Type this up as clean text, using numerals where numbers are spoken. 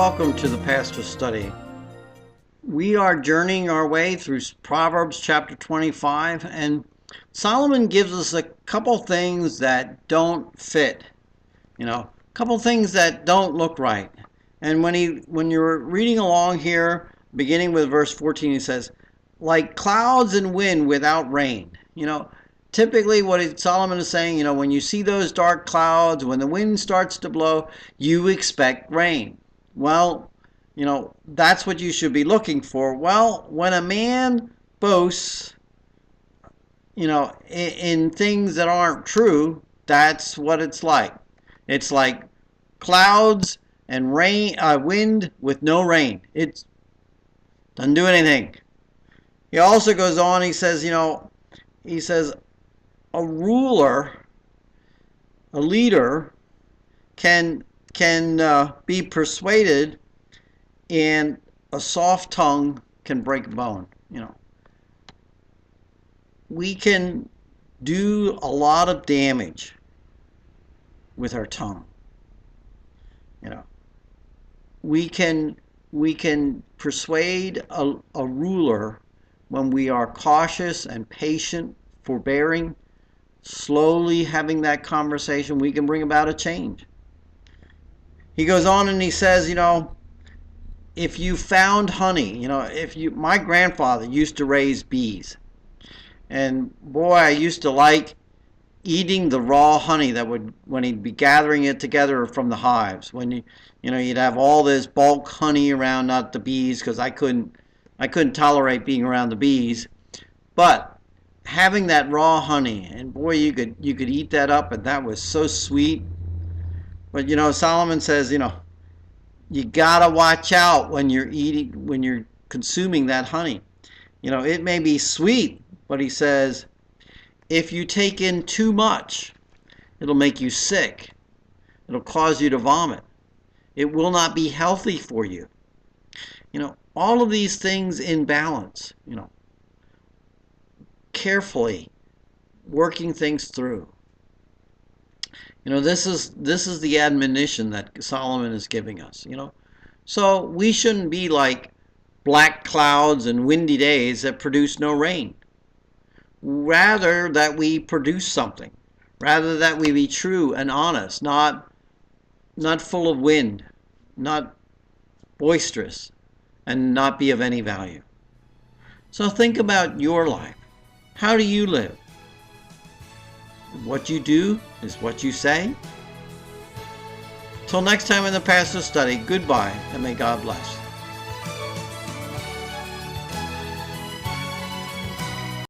welcome to the Pastor Study. We are journeying our way through Proverbs chapter 25, and Solomon gives us a couple things that don't fit, a couple things that don't look right. And when you're reading along here, beginning with verse 14, he says, like clouds and wind without rain. Typically what Solomon is saying, when you see those dark clouds, when the wind starts to blow, you expect rain. Well, that's what you should be looking for. Well, when a man boasts, in things that aren't true, that's what it's like. It's like clouds and rain, wind with no rain. It doesn't do anything. He also goes on, he says, a ruler, a leader can be persuaded, and a soft tongue can break a bone. We can do a lot of damage with our tongue. We can persuade a ruler when we are cautious and patient, forbearing, slowly having that conversation. We can bring about a change. He goes on and he says, if you found honey, my grandfather used to raise bees. And boy, I used to like eating the raw honey when he'd be gathering it together from the hives. When you'd have all this bulk honey around, not the bees, because I couldn't tolerate being around the bees. But having that raw honey, and boy, you could eat that up, and that was so sweet. But Solomon says, you gotta watch out when you're consuming that honey. It may be sweet, but he says, if you take in too much, it'll make you sick. It'll cause you to vomit. It will not be healthy for you. All of these things in balance, carefully working things through. This is the admonition that Solomon is giving us, So we shouldn't be like black clouds and windy days that produce no rain. Rather that we produce something. Rather that we be true and honest, not full of wind, not boisterous, and not be of any value. So think about your life. How do you live? What you do is what you say. Till next time in the Pastor Study, goodbye, and may God bless.